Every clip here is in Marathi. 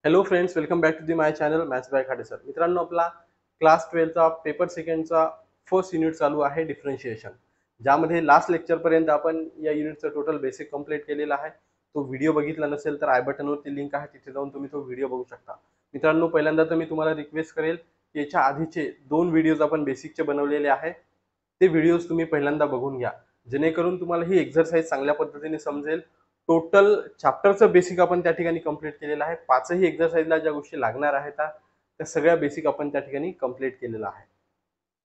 Hello friends, welcome back to the my channel maths by Khade sir. मित्रांनो, आपला क्लास 12चा पेपर सेकंडचा फर्स्ट युनिट चालू आहे डिफरन्शिएशन, ज्यामध्ये लास्ट लेक्चरपर्यंत आपण या युनिटचं टोटल बेसिक कंप्लीट केलेला आहे. तो व्हिडिओ बघितला नसेल तर आय बटनवरती लिंक आहे, तिथे जाऊन तुम्ही तो व्हिडिओ बघू शकता. मित्रांनो, पहिल्यांदा तर मी तुम्हाला रिक्वेस्ट करेल की याच्या आधीचे 2 व्हिडिओज आपण बेसिकचे बनवलेले आहे, ते व्हिडिओज तुम्ही पहिल्यांदा बघून घ्या, जेणेकरून तुम्हाला ही एक्झरसाइज चांगल्या पद्धतीने समजेल. टोटल चॅप्टरचं बेसिक आपण त्या ठिकाणी कंप्लीट केलेलं आहे. पाचही एक्झरसाइजला ज्या गोष्टी लागणार आहेत त्या सगळ्या बेसिक आपण त्या ठिकाणी कंप्लीट केलेलं आहे.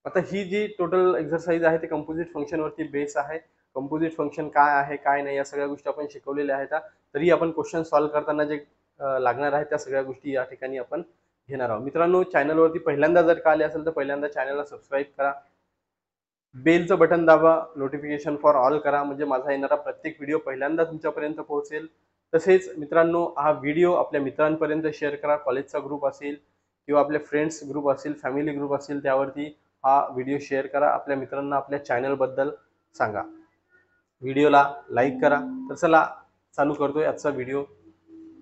आता ही जी टोटल एक्झरसाइज आहे ते कंपोजिट फंक्शनवरती बेस आहे. कंपोजिट फंक्शन काय आहे काय नाही या सगळ्या गोष्टी आपण शिकवलेल्या आहेत. तरी आपण क्वेश्चन सॉल्व्ह करताना जे लागणार आहे त्या सगळ्या गोष्टी या ठिकाणी आपण घेणार आहोत. मित्रांनो, चॅनलवरती पहिल्यांदा जर का आले असेल तर पहिल्यांदा चॅनलला सबस्क्राईब करा, बेलचं बटन दाबा, नोटिफिकेशन फॉर ऑल करा, म्हणजे माझा येणारा प्रत्येक व्हिडिओ पहिल्यांदा तुमच्यापर्यंत पोहोचेल. तसेच मित्रांनो, हा व्हिडिओ आपल्या मित्रांपर्यंत शेअर करा. कॉलेजचा ग्रुप असेल किंवा आपले फ्रेंड्स ग्रुप असेल, फॅमिली ग्रुप असेल, त्यावरती हा व्हिडिओ शेअर करा. आपल्या मित्रांना आपल्या चॅनलबद्दल सांगा. व्हिडिओला लाईक करा. तर चला चालू करतोय आजचा व्हिडिओ.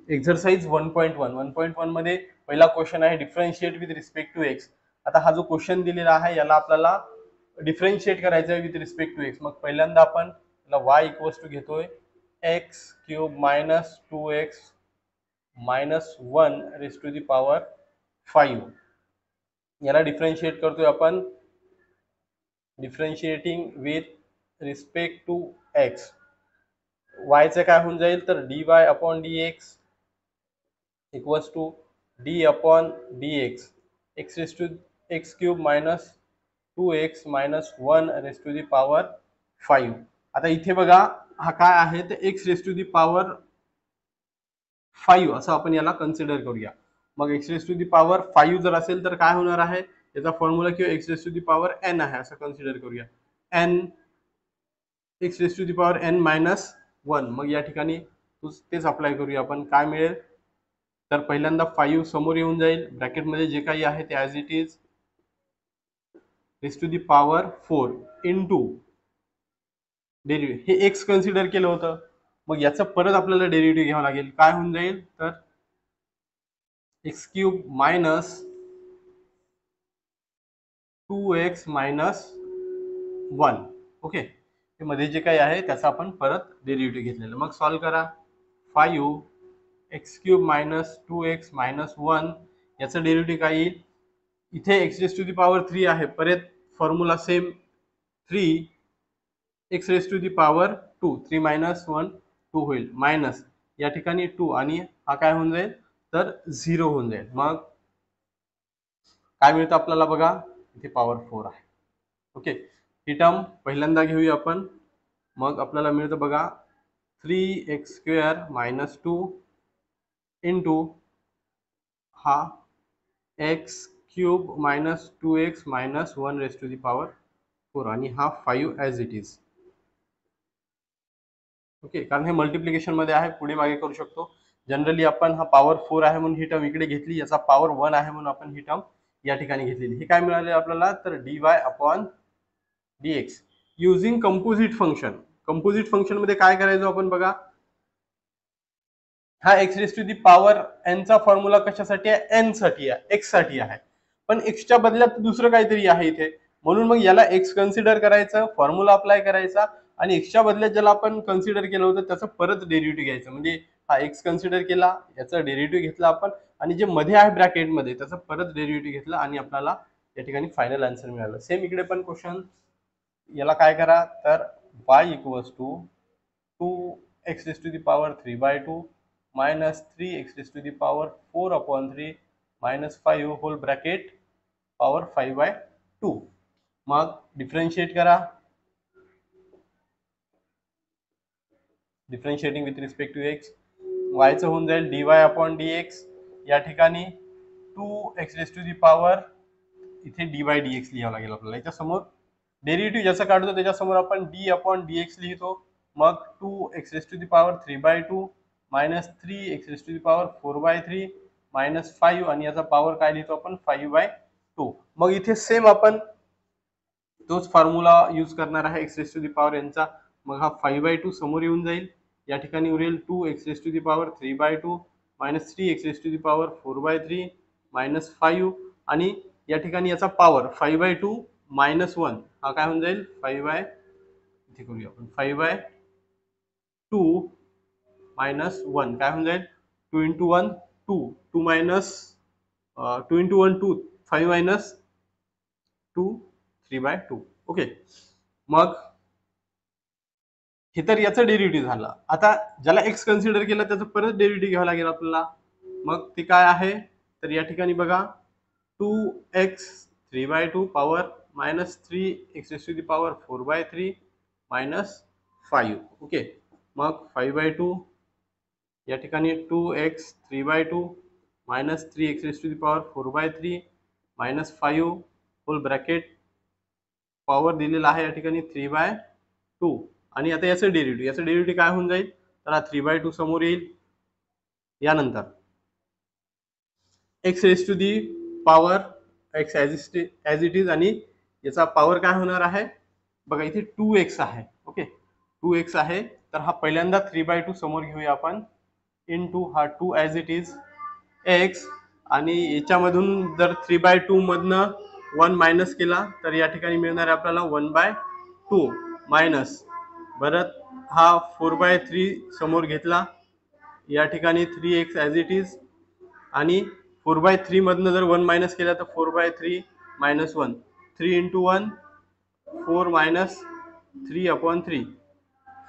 एक्झरसाइज 1.1 मध्ये पहिला क्वेश्चन आहे differentiate with respect to x. आता हा जो क्वेश्चन दिलेला आहे याला आपल्याला डिफरन्शिएट करायचं आहे विथ रिस्पेक्ट टू एक्स. मग पहिल्यांदा आपण y इक्वल्स टू घेतोय x cube minus 2x minus 1 raise to the power 5. याला डिफरन्शिएट करतोय आपण differentiating with respect to x. y चं काय होऊन जाईल तर dy upon dx equals to d upon dx x raise to x cube minus 2x minus 1 raise to the power 5. आता इथे बघा हा काय आहे तर x raise to the power 5 असं आपण याला कन्सिडर करूया. मग x raise to the power 5 जर असेल तर काय होणार आहे, याचा फॉर्म्युला किंवा x raise to the power n आहे असं कन्सिडर करूया. n x raise to the power n minus 1. मग या ठिकाणी तेच अप्लाय करूया आपण. काय मिळेल तर पहिल्यांदा 5 समोर येऊन जाईल, ब्रॅकेटमध्ये जे काही आहे ते as it is raise to the power 4 into derivative. हे एक्स कन्सिडर केलं होतं, मग याचं परत आपल्याला डेरिव्हेटिव्ह घ्यावं लागेल. काय होऊन जाईल तर x cube minus 2x minus 1. Okay, हे मध्ये जे काही आहे त्याचा आपण परत डेरिव्हेटिव्ह घेतलेलं. मग सॉल्व्ह करा. 5 x cube minus 2x minus 1 याचं डेरिव्हेटिव्ह काय येईल, इथे x raise to the power 3 आहे, परत formula same 3 x raise to the power 2, 3 minus 1 2 होईल, मायनस या ठिकाणी 2 आणि हा काय होऊन जाईल तर 0 होऊन जाईल. मग काय मिळतं आपल्याला बघा, इथे पॉवर 4 आहे. ओके, ही टर्म पहिल्यांदा घेऊया आपण. मग आपल्याला मिळतं बघा 3x स्क्वेअर मायनस 2 इंटू हा x cube minus 2x minus 1 raise to the power 4 आणि हा 5 ॲज इट इज. ओके, कारण हे मल्टिप्लिकेशन मध्ये आहे, पुढे मागे करू शकतो. जनरली आपण हा पॉवर 4 आहे म्हणून ही टर्म इकडे घेतली, याचा पॉवर 1 आहे म्हणून आपण ही टर्म या ठिकाणी घेतलेली. हे काय मिळाले आपल्याला तर dy upon dx using composite function. Composite function मध्ये काय करायचं आपण बघा, हा x raise to the power n चा फॉर्म्युला कशासाठी आहे, n साठी आहे, x साठी आहे, पण x च्या बदल्यात दुसरं काहीतरी आहे इथे, म्हणून मग याला x कन्सिडर करायचं, फॉर्म्युला अप्लाय करायचा आणि x च्या बदल्यात ज्याला आपण कन्सिडर केलं होतं त्याचं परत डेरिव्हेटिव्ह घ्यायचं. म्हणजे हा x कन्सिडर केला, याचा डेरिव्हेटिव्ह घेतला आपण आणि जे मध्ये आहे ब्रॅकेटमध्ये त्याचं परत डेरिव्हेटिव्ह घेतलं आणि आपल्याला या ठिकाणी फायनल आन्सर मिळालं. सेम इकडे पण क्वेश्चन, याला काय करा तर y equals to 2x raise to the power 3/2 minus 3x raise to the power 4/3 minus 5 whole bracket power 5/2. मग डिफरन्शिएट करा. Differentiating with respect to x, y चं होऊन जाईल dy अपॉन dx. या ठिकाणी 2x raise to the power, इथे dy dx लिहावं लागेल आपल्याला. याच्यासमोर डेरिव्हेटिव्ह ज्याचा काढतो त्याच्यासमोर आपण d अपॉन dx लिहितो. मग 2x raise to the power 3/2 minus 3x raise to the power 4/3 minus 5 आणि याचा पॉवर काय लिहितो आपण 5/2. मग इथे सेम आपण तोच फॉर्म्युला यूज करणार आहे x raise to the power यांचा. मग हा 5/2 समोर येऊन जाईल, या ठिकाणी उरेल 2x raise to the power 3/2 minus 3x⁴ 4/3 minus 5 आणि या ठिकाणी याचा पॉवर 5/2 मायनस 1 हा काय होऊन जाईल 5/इथे करूया आपण 5/2 मायनस 1 काय होऊन जाईल 2 × 1 2 2 मायनस 2 × 1 2 5 मायनस 2 3/2 ओके. मग हे तर याचं डेरिव्हेटिव्ह झालं. आता ज्याला x कन्सिडर केलं त्याचं परत डेरिव्हेटिव्ह घ्यावं लागेल आपल्याला. मग ते काय आहे तर या ठिकाणी बघा 2x 3/2 power minus 3x⁴ 4/3 minus 5 okay. मग 5/2 या ठिकाणी 2x 3/2 minus 3x⁴ 4/3 minus 5 whole bracket power दिलेला आहे या ठिकाणी 3/2 आणि आता याचं डेरिव्हेटिव्ह काय होऊन जाईल तर हा 3/2 समोर येईल. यानंतर x⁴ x as it is आणि याचा पॉवर काय होणार आहे बघा इथे 2x आहे ओके 2x आहे तर हा पहिल्यांदा 3/2 समोर घेऊया आपण इनटू हा 2 ॲज इट इज x आणि याच्यामधून जर 3/2 मधनं 1 मायनस केला तर या ठिकाणी मिळणार आहे आपल्याला 1/2 मायनस परत हा 4/3 समोर घेतला या ठिकाणी 3x ॲज इट इज आणि 4/3 मधनं जर 1 मायनस केला तर 4/3 मायनस 1 3 × 1 4 मायनस 3/3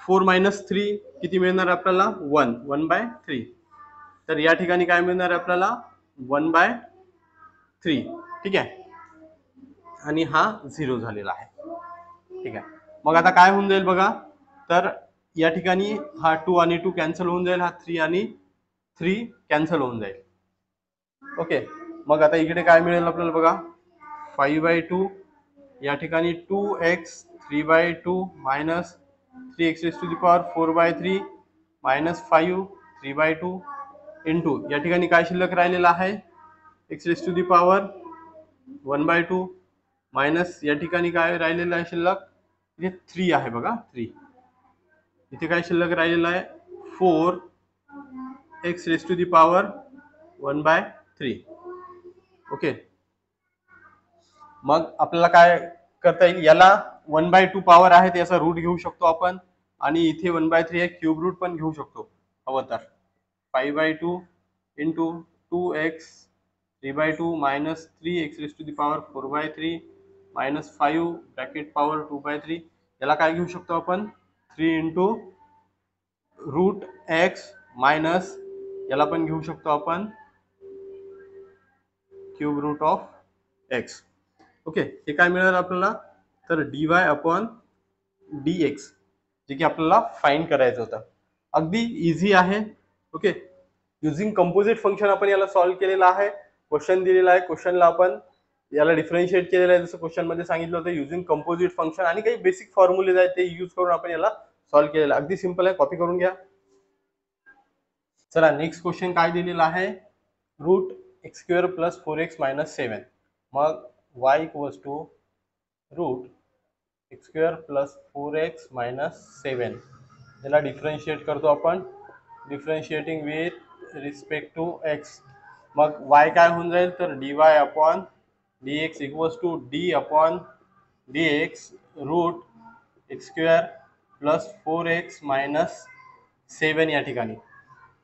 4 मायनस 3 किती मिळणार आपल्याला 1 1/3 तर या ठिकाणी काय मिळणार आपल्याला 1/3 ठीक आहे आणि हा 0 झालेला आहे ठीक आहे. मग आता काय होऊन जाईल बघा तर या ठिकाणी हा 2 आणि 2 कॅन्सल होऊन जाईल हा 3 आणि 3 कॅन्सल होऊन जाईल ओके. मग आता इकडे काय मिळेल आपल्याला बघा 5/2 या ठिकाणी 2x 3/2 minus 3x⁴ 4/3 minus 5 3/2 into या ठिकाणी काय शिल्लक राहिलेला आहे x⁴ 1/2 मायनस या ठिकाणी काय राहिलेलं आहे शिल्लक इथे 3 आहे बघा 3 इथे काय शिल्लक राहिलेलं आहे 4x⁴ 1/3 ओके. मग आपल्याला काय करता येईल याला 1/2 पॉवर आहे त्याचा रूट घेऊ शकतो आपण आणि इथे 1/3 आहे क्यूब रूट पण घेऊ शकतो हवं तर 5/2 into 2x 3/2 minus 3x⁴ 4/3 minus 5 bracket power 2/3 याला काय घेऊ शकतो आपण 3 इंटू रूट x मायनस याला पण घेऊ शकतो आपण cube root of x okay. हे काय मिळेल आपल्याला तर dy/dx जे की आपल्याला फाइंड करायचं होतं. अगदी इझी आहे ओके. युझिंग कंपोजिट फंक्शन आपण याला सॉल्व्ह केलेला आहे. क्वेश्चन दिलेला आहे क्वेश्चनला आपण याला डिफरन्शिएट केलेलं आहे जसं क्वेश्चन मध्ये सांगितलं होतं युझिंग कंपोजिट फंक्शन आणि काही बेसिक फॉर्म्युलेज आहेत ते यूज करून आपण याला सॉल्व्ह केलेलं आहे. अगदी सिंपल आहे कॉपी करून घ्या. चला नेक्स्ट क्वेश्चन काय दिलेला आहे रूट x² + 4x - 7 मग y = रूट x² + 4x - 7 याला डिफरन्शिएट करतो आपण differentiating with respect to x मग y काय होऊन जाईल तर dy/dx = d/dx route x² + 4x - 7 या ठिकाणी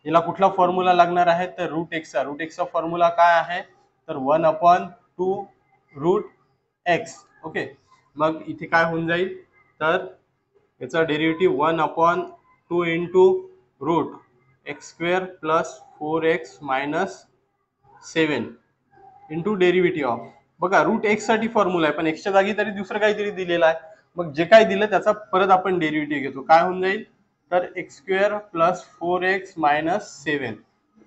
याला कुठला फॉर्म्युला लागणार आहे तर रूट एक्सचा फॉर्म्युला काय आहे तर 1/2 रूट एक्स ओके. मग इथे काय होऊन जाईल तर याचा derivative 1/2 into root x² + 4x - 7 into derivative of बघा रूट एक्स साठी फॉर्म्युला आहे पण एक्सच्या जागी तरी दुसरं काहीतरी दिलेलं आहे मग जे काही दिलं त्याचा परत आपण डेरिव्हेटिव्ह घेतो काय होऊन जाईल तर x² + 4x - 7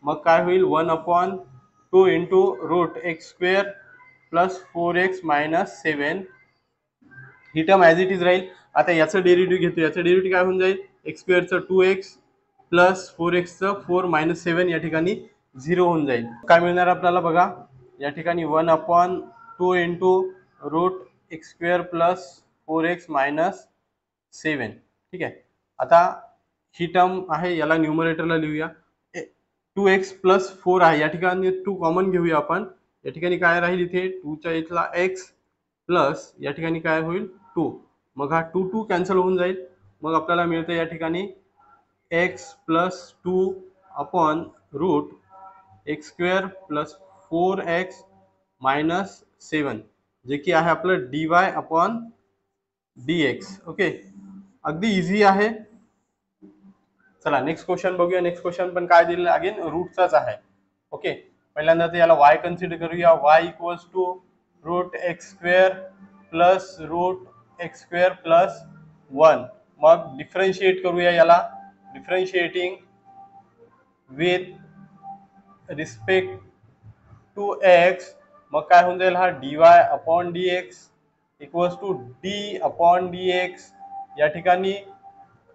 मग काय होईल 1/2 इंटू रूट x² + 4x - 7 ही टर्म ॲज इट इज राहील. आता याचं डेरिव्हेटिव्ह घेतो याचं डेरिव्हेटिव्ह काय होऊन जाईल x² चं 2x + 4x चं 4 - 7 या ठिकाणी 0 होऊन जाईल. काय मिळणार आपल्याला बघा या ठिकाणी 1/2 इंटू रूट x² + 4x - 7 ठीक आहे. आता ही टर्म आहे याला न्यूमरेटरला लिहूया 2x प्लस 4 आहे, या ठिकाणी 2 कॉमन घेऊया आपण. या ठिकाणी काय राहील इथे 2 च्या इथला x प्लस या ठिकाणी काय होईल 2. मग हा 2 2 कॅन्सल होऊन जाईल. मग आपल्याला मिळतं या ठिकाणी x plus 2 upon root x square plus 4x minus 7 जे की आहे आपलं dy अपॉन dx. ओके, अगदी इझी आहे. चला नेक्स्ट क्वेश्चन बघूया. नेक्स्ट क्वेश्चन पण काय दिलेलं अगेन रूटचाच आहे. ओके, पहिल्यांदा तर याला y कन्सिडर करूया. y equals to root x square plus root x square plus 1. मग डिफरन्शिएट करूया याला. Differentiating with respect to x, मग काय होऊन जाईल हा dy upon dx equals to d upon dx या ठिकाणी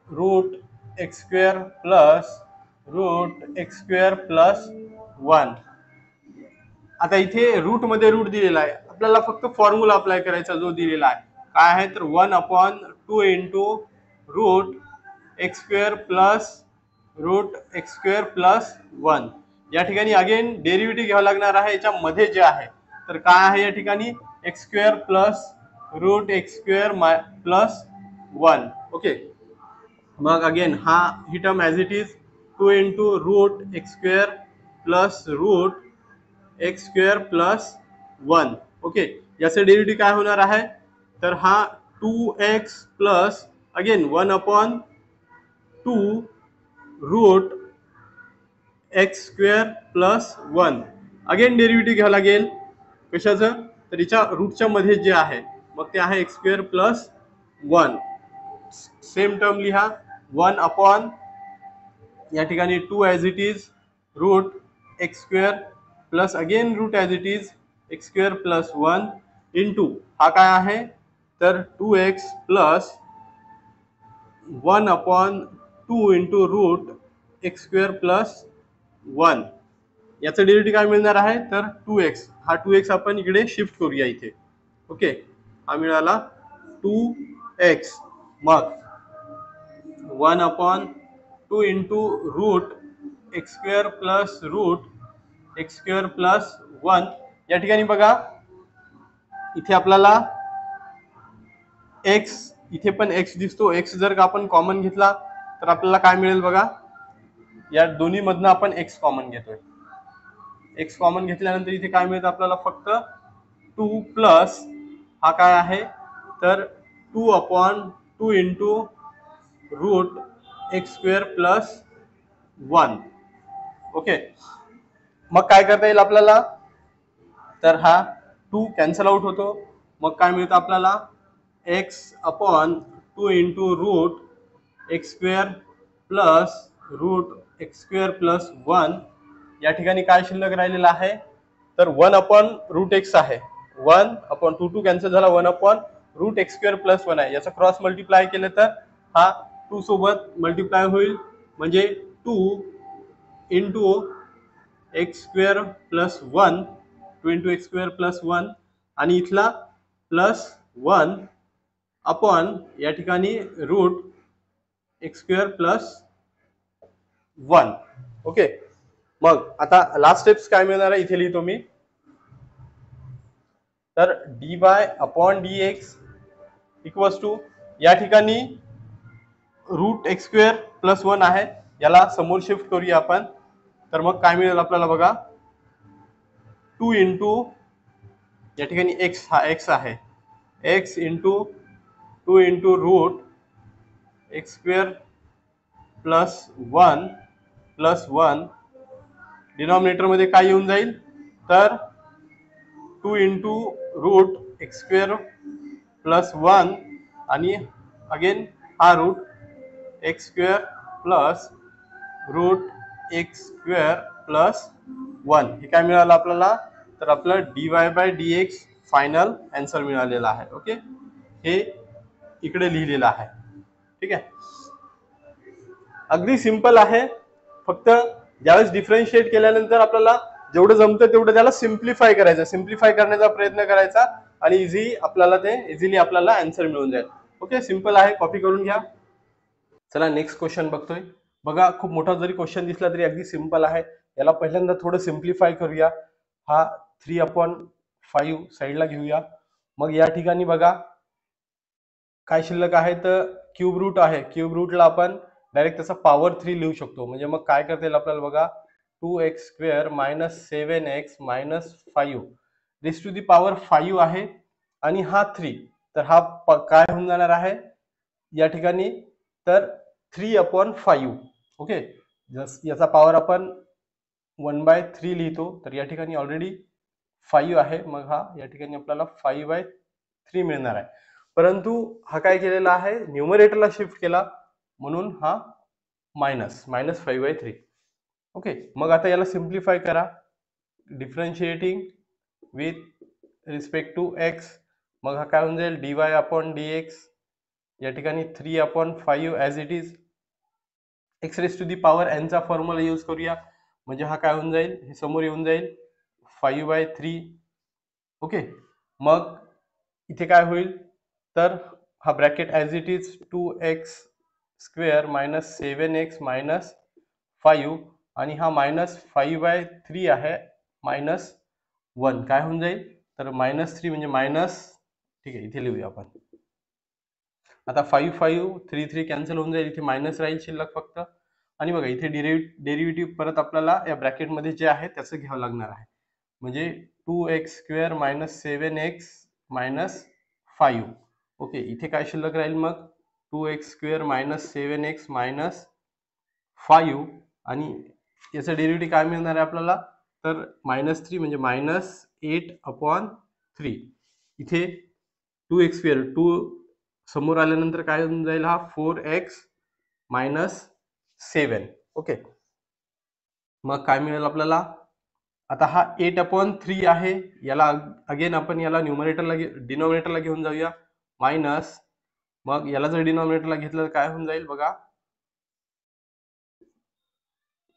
root x square plus root x square plus 1. आता इथे रूट मध्ये रूट दिलेला आहे, आपल्याला फक्त फॉर्म्युला अप्लाय करायचा जो दिलेला आहे. काय आहे तर 1 upon 2 into root x square plus root x square plus 1. या ठिकाणी अगेन डेरिव्हेटिव्ह घ्यावं लागणार आहे याच्यामध्ये जे आहे. तर काय आहे या ठिकाणी x square plus root x square plus 1. Okay, मग अगेन हा ही term as it is 2 into root x square plus root x square plus 1. Okay, याचे डेरिव्हेटिव्ह काय होणार आहे तर हा 2x plus again 1 upon 2 root x square plus 1. Again derivative घ्यावं लागेल कशाचं तर याच्या रूटच्या मध्ये जे आहे मग ते आहे x square plus 1. Same term लिहा 1 अपॉन या ठिकाणी 2 as it is root x square plus again root as it is x square plus 1 into हा काय आहे तर 2x plus 1 upon 2 into root x square plus 1. याचं डेरिव्हेटिव्ह काय मिळणार आहे तर 2x. हा 2x आपण इकडे शिफ्ट करूया इथे. ओके, हा मिळाला 2x. मग 1 upon 2 into root x square plus root x square plus 1. या ठिकाणी बघा इथे आपल्याला x, इथे पण x दिसतो. x जर का आपण कॉमन घेतला तर आपल्याला काय मिळेल बघा, या दोन्ही मधनं आपण x कॉमन घेतोय. x कॉमन घेतल्यानंतर इथे काय मिळतं आपल्याला फक्त 2 प्लस हा काय आहे तर 2 upon 2 into root x square plus 1. Okay, मग काय करता येईल आपल्याला तर हा 2 कॅन्सल आउट होतो. मग काय मिळतं आपल्याला x upon 2 into root x square plus root x square plus 1. या ठिकाणी काय शिल्लक राहिलेला आहे तर 1 अपॉन रूट एक्स आहे. 1 अपॉन 2 2 कॅन्सल झाला. 1 upon root x square plus 1 आहे. याचा क्रॉस मल्टिप्लाय केलं तर हा 2 सोबत मल्टिप्लाय होईल म्हणजे 2 into x square plus 1, 2 into x square plus 1 आणि इथला प्लस 1 अपॉन या ठिकाणी root x square plus 1. Okay, मग आता लास्ट स्टेप्स काय मिळणार आहे इथे लिहितो मी. तर dy upon dx equals to या ठिकाणी रूट एक्स स्क्वेअर प्लस 1 आहे, याला समोर शिफ्ट करूया आपण. तर मग काय मिळेल आपल्याला बघा 2 इंटू या ठिकाणी x, हा x आहे, x into 2 into root x square plus 1 plus 1. Denominator मध्ये काय येऊन जाईल तर 2 into root x square plus 1 आणि अगेन हा root x square plus root x square plus 1. हे काय मिळालं आपल्याला तर आपलं dy by dx final answer मिळालेला आहे. ओके, हे इकडे लिहिलेलं आहे. ठीक आहे, अगदी सिंपल आहे. फक्त ज्यावेळेस डिफरन्शिएट केल्यानंतर आपल्याला जेवढं जमतं तेवढं त्याला सिम्प्लिफाय करायचं, सिम्प्लिफाय करण्याचा प्रयत्न करायचा आणि इझिली आपल्याला आन्सर मिळून जाईल. ओके, सिंपल आहे, कॉपी करून घ्या. चला नेक्स्ट क्वेश्चन बघतोय. बघा खूप मोठा जरी क्वेश्चन दिसला तरी अगदी सिंपल आहे. याला पहिल्यांदा थोडं सिम्प्लिफाय करूया. हा 3/5 साईडला घेऊया. मग या ठिकाणी बघा काय शिल्लक आहे, तर क्यूब रूट आहे. क्यूब रूटला आपण डायरेक्ट त्याचा पॉवर 3 लिहू शकतो. म्हणजे मग काय करता येईल आपल्याला बघा, 2x² - 7x - 5 raise to the power 5 आहे आणि हा 3. तर हा काय होऊन जाणार आहे या ठिकाणी, तर 3/5. ओके, याचा पॉवर आपण 1/3 लिहितो. तर या ठिकाणी ऑलरेडी 5 आहे, मग हा या ठिकाणी आपल्याला 5/3 मिळणार आहे. परंतु हा काय केलेला आहे, न्यूमरेटरला शिफ्ट केला म्हणून हा -5/3. ओके, मग आता याला सिम्प्लिफाय करा. Differentiating with respect to x, मग हा काय होऊन जाईल dy/dx. या ठिकाणी 3/5 as it is. X raise to the power n चा फॉर्म्युला यूज करूया. म्हणजे हा काय होऊन जाईल, हे समोर येऊन जाईल 5/3. ओके, मग इथे काय होईल, तर हा bracket as it is 2x² - 7x - 5 आणि हा -5/3 आहे -1 काय होऊन जाईल, तर -3 म्हणजे मायनस. ठीक आहे, इथे लिहूया आपण. आता 5 5 3 3 कॅन्सल होऊन जाईल, इथे मायनस राहील शिल्लक फक्त. आणि बघा इथे डेरिव्हेटिव्ह परत आपल्याला या ब्रॅकेटमध्ये जे आहे त्याचं घ्यावं लागणार आहे. म्हणजे 2x² - 7x - 5. ओके, इथे काय शिल्लक राहील मग 2x² - 7x - 5 आणि याचं डेरिव्हेटिव्ह काय मिळणार आहे आपल्याला, तर -3 म्हणजे -8/3. इथे 2x², 2 समोर आल्यानंतर काय होऊन जाईल, हा 4x - 7. ओके, मग काय मिळेल आपल्याला, आता हा 8/3 आहे. याला अगेन आपण याला डिनॉमिनेटरला घेऊन जाऊया. मायनस, मग याला जर डिनॉमिनेटरला घेतलं तर काय होऊन जाईल बघा,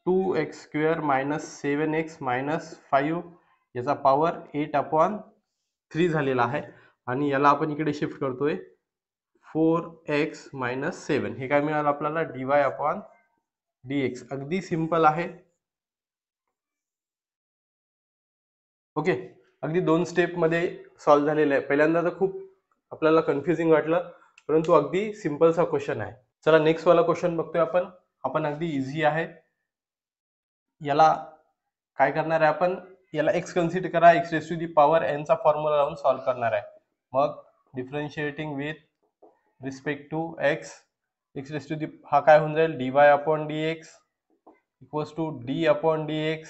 2x² - 7x - 5 याचा पॉवर 8/3 झालेला आहे. आणि याला आपण इकडे शिफ्ट करतोय 4x - 7. हे काय मिळालं आपल्याला dy/dx. अगदी सिंपल आहे. ओके, अगदी 2 स्टेपमध्ये सॉल्व्ह झालेलं आहे. पहिल्यांदा तर खूप आपल्याला कन्फ्युजिंग वाटलं, परंतु अगदी सिंपलचा क्वेश्चन आहे. चला नेक्स्ट वाला क्वेश्चन बघतोय आपण अगदी इझी आहे. याला काय करणार आहे आपण, याला x कन्सिडर करा. x raise to the power n चा फॉर्म्युला लावून सॉल्व्ह करणार आहे. मग differentiating with respect to x raise to the, हा काय होऊन जाईल dy/dx equals to d/dx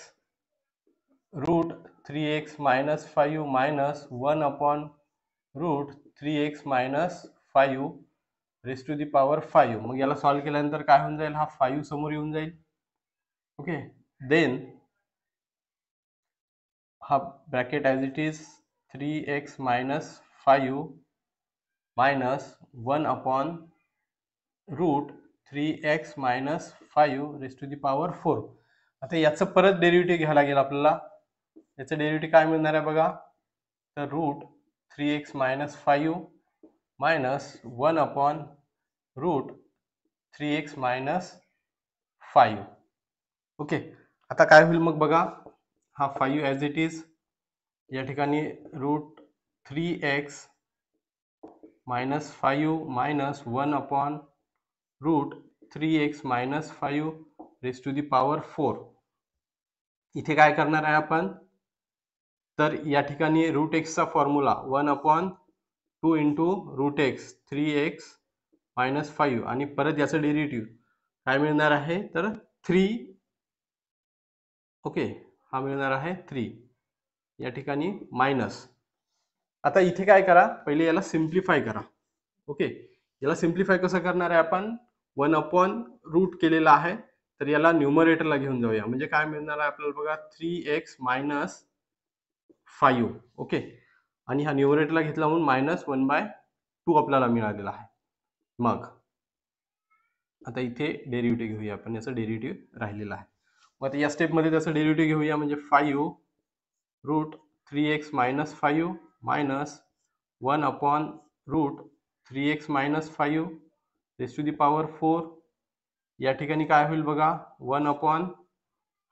root 3x - 5 - 1/√3x - 5 raise to the power 5. मग याला सॉल्व्ह केल्यानंतर काय होऊन जाईल, हा 5 समोर येऊन जाईल. ओके, देन हा bracket as it is 3x - 5 - 1/√3x - 5 raise to the power 4. आता याचं परत डेरिव्हेटिव्ह घ्यावं लागेल आपल्याला. याचं डेरिव्हेटिव्ह काय मिळणार आहे बघा, तर √3x - 5 - 1/√3x - 5. ओके, आता काय होईल मग बघा, हा 5 ॲज इट इज. या ठिकाणी √3x - 5 - 1/√3x - 5 raise to the power 4. इथे काय करणार आहे आपण, तर या ठिकाणी √x चा फॉर्म्युला 1/2 इंटू √x 3x - 5 आणि परत याचं डेरिव्हेटिव्ह काय मिळणार आहे, तर 3. ओके, हा मिळणार आहे 3. या ठिकाणी मायनस. आता इथे काय करा, पहिले याला सिम्प्लिफाय करा. ओके, याला सिम्प्लिफाय कसं करणार आहे आपण, 1/रूट केलेला आहे, तर याला न्यूमरेटरला घेऊन जाऊया. म्हणजे काय मिळणार आहे आपल्याला बघा, 3x - 5. ओके, आणि हा न्यूमरेटरला घेतला म्हणून -1/2 आपल्याला मिळालेला आहे. मग आता इथे डेरिव्हेटिव्ह घेऊया आपण, याचं डेरिव्हेटिव्ह राहिलेला आहे. मग आता या स्टेपमध्ये त्याचं डेरिव्हेटिव्ह घेऊया. म्हणजे 5√3x - 5 -1/√3x - 5 raise to the power 4. या ठिकाणी काय होईल बघा, 1/√3x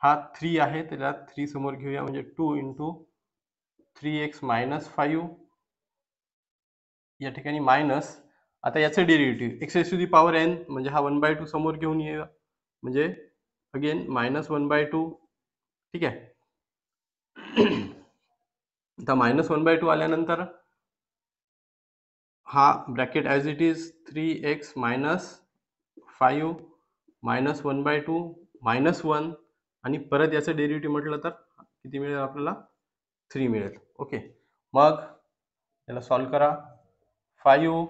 हा 3 आहे, त्याला 3 समोर घेऊया, म्हणजे 2 इंटू 3x मायनस 5 या ठिकाणी मायनस, आता याचं derivative x raise to the power n, म्हणजे हा 1/2 समोर घेऊन येऊया, म्हणजे अगेन -1/2. ठीक आहे. आता -1/2 आल्यानंतर हा bracket as it is 3x minus 5 minus 1/2 minus 1, आणि परत याचं डेरिव्हेटिव्ह म्हटलं तर किती मिळेल आपल्याला? 3 मिळेल. ओके, मग याला सॉल्व करा. 5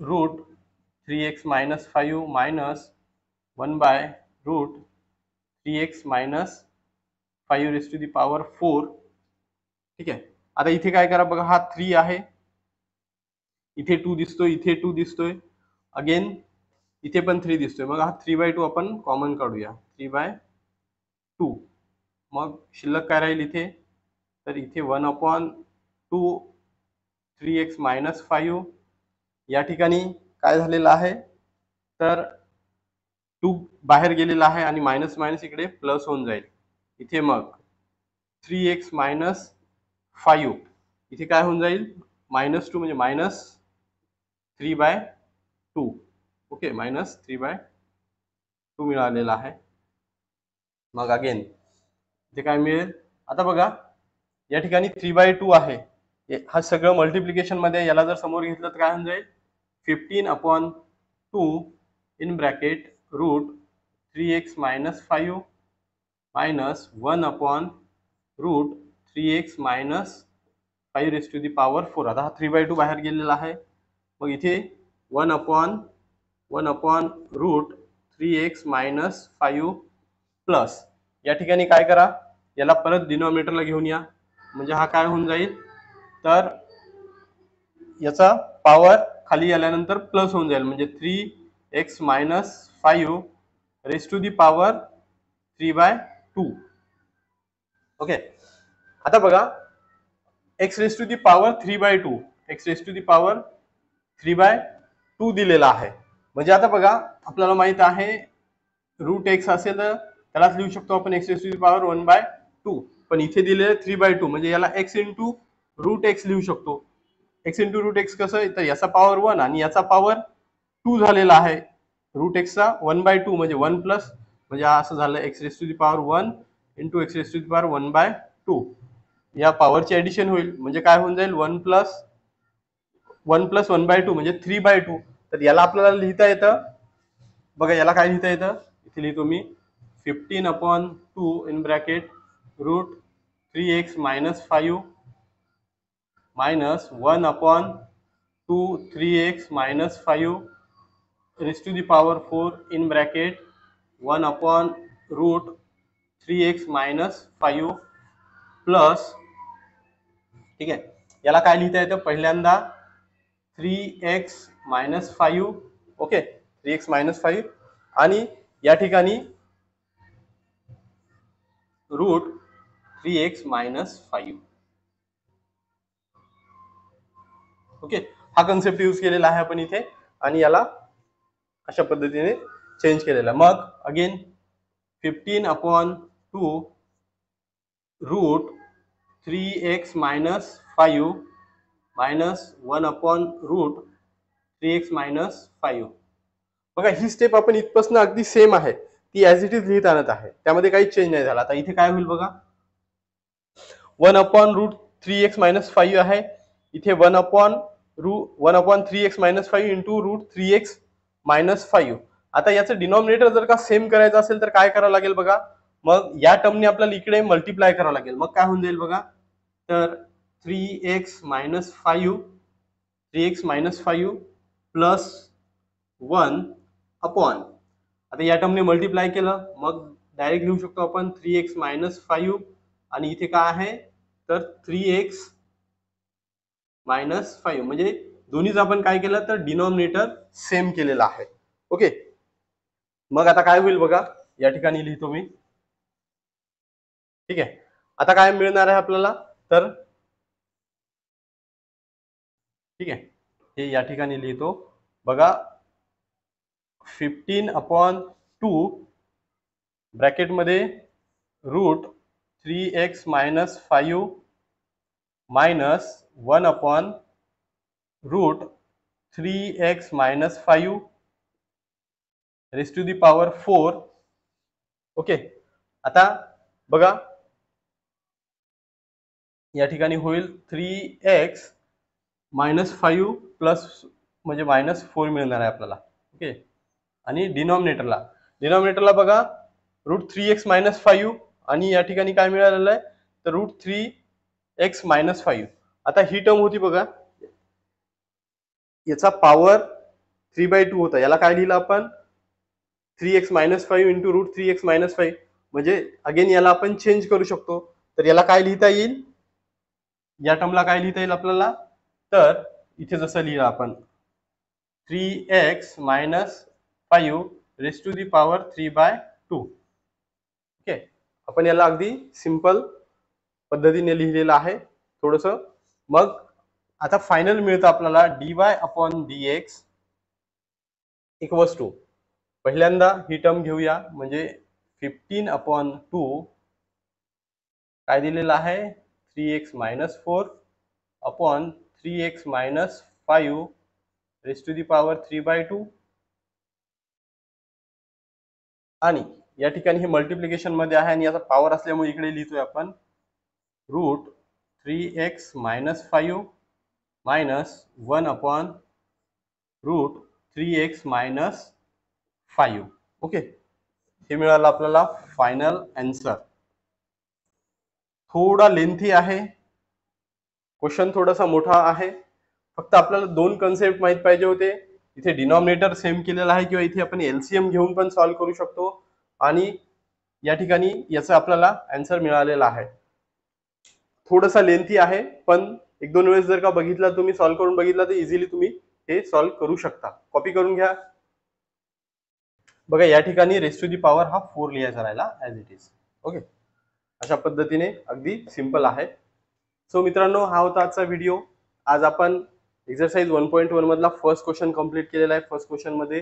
रूट 3x मायनस 5 मायनस 1/रूट 3x minus 5 raise to the power 4. ठीक आहे. आता इथे काय करा बघा, हा 3 आहे, इथे 2 दिसतोय, इथे 2 दिसतोय, अगेन इथे पण 3 दिसतोय. मग हा 3/2 आपण कॉमन काढूया, 3/2. मग शिल्लक काय राहील इथे? तर इथे 1/2 3x मायनस 5. या ठिकाणी काय झालेलं आहे, तर 2 बाहेर गेलेला आहे आणि मायनस मायनस इकडे प्लस होऊन जाईल. इथे मग 3x मायनस 5 इथे काय होऊन जाईल, -2 म्हणजे -3/2. ओके, -3/2 मिळालेला आहे. मग अगेन इथे काय मिळेल? आता बघा, या ठिकाणी 3/2 आहे, हा सगळं मल्टिप्लिकेशन मध्ये, याला जर समोर घेतलं तर काय होऊन जाईल, 15/2 in bracket root 3x minus 5 minus 1/रूट 3x minus 5 raise to the power 4. आता हा 3/2 बाहेर गेलेला आहे, मग इथे 1/रूट 3x मायनस 5 प्लस, या ठिकाणी काय करा, याला परत डिनॉमिनेटरला घेऊन या, म्हणजे हा काय होऊन जाईल, तर याचा पॉवर खाली आल्यानंतर प्लस होऊन जाईल, म्हणजे 3x minus 5 raise to the power 3/2. Okay, आता बघा, x raise to the power 3/2, x raise to the power 3/2 दिलेला आहे. म्हणजे आता बघा, आपल्याला माहित आहे रूट x असेल तर त्यालाच लिहू शकतो आपण x raise to the power 1/2, पण इथे दिलेलं 3/2, म्हणजे याला x इंटू रूट x लिहू शकतो. x इंटू रूट x कसं आहे, तर याचा पॉवर 1 आणि याचा पॉवर 2 झालेला आहे. रूट एक्सचा 1/2 म्हणजे 1 प्लस, म्हणजे असं झालं x raise to the power 1 into x raise to the power 1/2. या पॉवरची ऍडिशन होईल, म्हणजे काय होऊन जाईल, 1 प्लस 1/2 म्हणजे 3/2. तर याला आपल्याला लिहिता येतं बघा, याला काय लिहिता येतं, इथे लिहितो मी 15/2 in bracket root 3x minus 5 minus 1/2 3x minus 5 raise to the power 4 in bracket 1/रूट 3x मायनस 5 प्लस. ठीक आहे, याला काय लिहिता येतं, पहिल्यांदा 3x minus 5. Okay, 3x minus 5, आणि या ठिकाणी रूट 3x मायनस 5. ओके, हा कन्सेप्ट यूज केलेला आहे आपण इथे, आणि याला अशा पद्धतीने चेंज केलेला. मग again 15/2 root 3x minus 5 minus 1/रूट 3x मायनस 5. बघा, ही स्टेप आपण इथपासून अगदी सेम आहे, ती ऍज इट इज लिहित आणत आहे, त्यामध्ये काही चेंज नाही झाला. आता इथे काय होईल बघा, 1/रूट 3x मायनस 5 आहे, इथे 1/3x minus 5 into route 3x minus 5. आता याचं डिनॉमिनेटर जर का सेम करायचं असेल तर काय करावं लागेल बघा, मग या टर्मने आपल्याला इकडे मल्टिप्लाय करावं लागेल. मग काय होऊन जाईल बघा, तर 3x मायनस 5 प्लस 1 अपॉन, आता या टर्मने मल्टिप्लाय केलं, मग डायरेक्ट लिहू शकतो आपण 3x मायनस 5, आणि इथे काय आहे, तर 3x मायनस 5, म्हणजे दोन्हीच आपण काय केलं, तर डिनॉमिनेटर सेम केलेला आहे. ओके, मग आता काय होईल बघा, या ठिकाणी लिहितो मी. ठीक आहे, आता काय मिळणार आहे आपल्याला, तर ठीक आहे, हे या ठिकाणी लिहितो बघा, 15/2 ब्रॅकेटमध्ये root 3x minus 5 minus 1 upon root 3x minus 5 raise to the power 4. Okay, आता बघा या ठिकाणी होईल 3x मायनस 5 प्लस म्हणजे मायनस 4 मिळणार आहे आपल्याला. ओके, आणि डिनॉमिनेटरला बघा रूट 3x मायनस 5 आणि या ठिकाणी काय मिळालेलं आहे तर रूट 3x मायनस 5. आता ही टर्म होती बघा, याचा पॉवर 3/2 होता. याला काय लिहिलं आपण 3x minus 5 into route 3x minus 5. म्हणजे अगेन याला आपण चेंज करू शकतो. तर याला काय लिहिता येईल, या टर्मला काय लिहिता येईल आपल्याला, तर इथे जसं लिहिलं आपण 3x minus 5 raise to the power 3/2. Okay, आपण याला अगदी सिंपल पद्धतीने लिहिलेलं आहे थोडस. मग आता फायनल मिळतं आपल्याला dy upon dx equals to, पहिल्यांदा ही टर्म घेऊया म्हणजे 15/2 काय दिलेलं आहे 3x minus 4 upon 3x minus 5 raise to the power 3/2. आणि या ठिकाणी हे मल्टिप्लिकेशन मध्ये आहे आणि याचा पॉवर असल्यामुळे इकडे लिहितोय आपण root 3x minus 5 minus 1 upon root 3x minus 5. Okay, हे मिळालं आपल्याला फायनल आन्सर. थोडा लेंथी आहे क्वेश्चन, थोडासा मोठा आहे. फक्त आपल्याला दोन कन्सेप्ट माहित पाहिजे होते. इथे डिनॉमिनेटर सेम केलेला आहे किंवा इथे आपण एलसीएम घेऊन पण सॉल्व्ह करू शकतो. आणि या ठिकाणी याचं आपल्याला आन्सर मिळालेला आहे. थोडासा लेंथी आहे पण एक दोन वेळेस जर का बघितला तुम्ही, सॉल्व्ह करून बघितला तर इझिली तुम्ही हे सॉल्व्ह करू शकता. कॉपी करून घ्या. बघा या ठिकाणी रेस टू दी पॉवर हा 4 लिहायचा राहिला ऍज इट इज. ओके, अशा पद्धतीने अगदी सिंपल आहे. सो मित्रांनो, हा होता आजचा व्हिडिओ. आज आपण एक्सरसाइज 1.1 मधला फर्स्ट क्वेश्चन कंप्लीट केलेला आहे. फर्स्ट क्वेश्चन मध्ये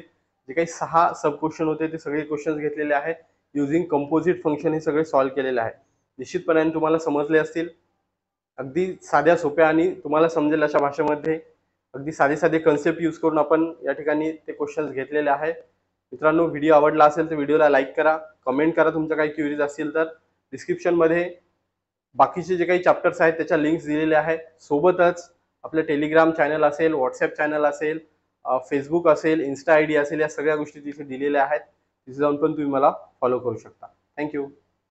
जे काही 6 सब क्वेश्चन होते ते सगळे क्वेश्चन घेतलेले आहेत. युझिंग कंपोजिट फंक्शन हे सगळे सॉल्व्ह केलेले आहे. निश्चितपणे तुम्हाला समजले असतील. अगदी साध्या सोप्या आणि तुम्हाला समजेल अशा भाषेमध्ये अगदी साधे साधे कन्सेप्ट यूज करून आपण या ठिकाणी ते क्वेश्चन्स घेतलेले आहेत. मित्रांनो, व्हिडिओ आवडला असेल तर व्हिडिओला लाईक करा, कमेंट करा तुमच्या काही क्युरीज असतील तर. डिस्क्रिप्शन मध्ये बाकीचे जे काही चॅप्टर्स आहेत त्याच्या लिंक्स दिलेल्या आहेत. सोबतच आपलं टेलिग्राम चॅनल असेल, व्हॉट्सअप चॅनल असेल, फेसबुक असेल, इन्स्टा आयडी असेल, या सगळ्या गोष्टी तिथे दिलेल्या आहेत. तिथे जाऊन पण तुम्ही मला फॉलो करू शकता. थँक्यू.